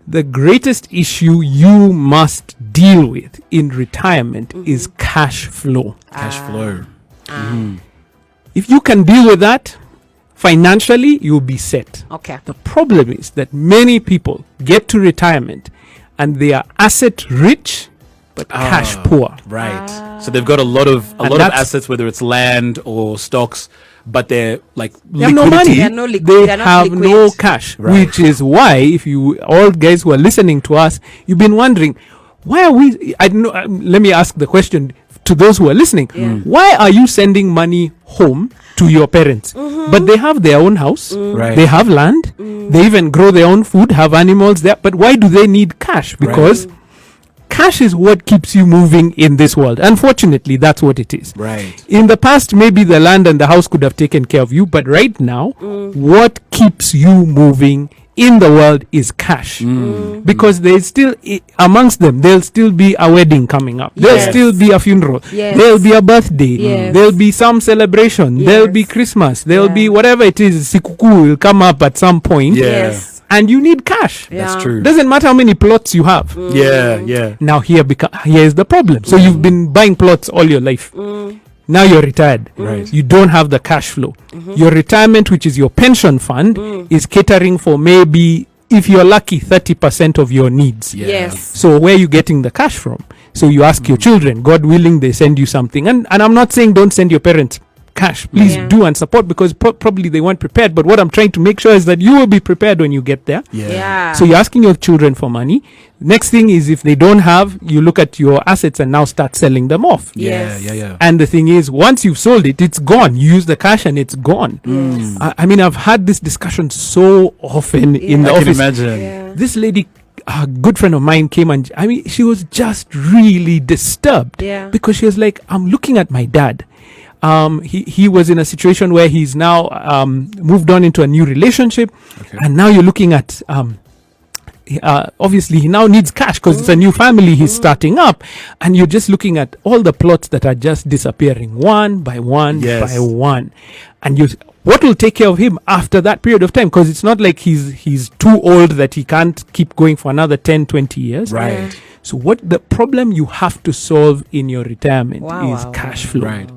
the greatest issue you must deal with in retirement is cash flow. Cash flow. If you can deal with that, financially, you'll be set. Okay. The problem is that many people get to retirement and they are asset rich but cash poor. Right. So they've got a lot of assets, whether it's land or stocks, but they're like They have no money. They are no liquid. They They are not have liquid. no cash, Right. which is why, if you all guys who are listening to us, you've been wondering, why are we? I don't know. Let me ask the question to those who are listening. Why are you sending money home to your parents? But they have their own house. Right. They have land. They even grow their own food, have animals there. But why do they need cash? Because cash is what keeps you moving in this world. Unfortunately, that's what it is. Right. In the past, maybe the land and the house could have taken care of you, but right now, what keeps you moving in the world is cash. Because there's still, amongst them, there'll still be a wedding coming up. There'll Yes. still be a funeral. Yes. There'll be a birthday. Yes. There'll be some celebration. There'll be Yes. Christmas. There'll be Yeah. whatever it is. Sikuku will come up at some point. Yeah. Yes. And you need cash. That's Yeah. true. Doesn't matter how many plots you have. Yeah. Now here is the problem. So you've been buying plots all your life. Now you're retired. Right. You don't have the cash flow. Your retirement, which is your pension fund, is catering for maybe, if you're lucky, 30% of your needs. Yeah. Yes. So where are you getting the cash from? So you ask your children, God willing, they send you something. And I'm not saying don't send your parents cash. Please Yeah. do and support, because probably they weren't prepared. But what I'm trying to make sure is that you will be prepared when you get there. Yeah. So you're asking your children for money. Next thing is, if they don't have, you look at your assets and now start selling them off. Yes. Yeah. And the thing is, once you've sold it, it's gone. You use the cash and it's gone. I mean, I've had this discussion so often in the I can office. imagine. Yeah. This lady, a good friend of mine, came and I mean, she was just really disturbed. Yeah. Because she was like, I'm looking at my dad. He was in a situation where he's now moved on into a new relationship, and now you're looking at obviously he now needs cash because it's a new family he's starting up, and you're just looking at all the plots that are just disappearing one by one Yes. by one, and what will take care of him after that period of time? Because it's not like he's too old that he can't keep going for another 10-20 years. Right. So what the problem you have to solve in your retirement Wow, is wow, cash flow. Right.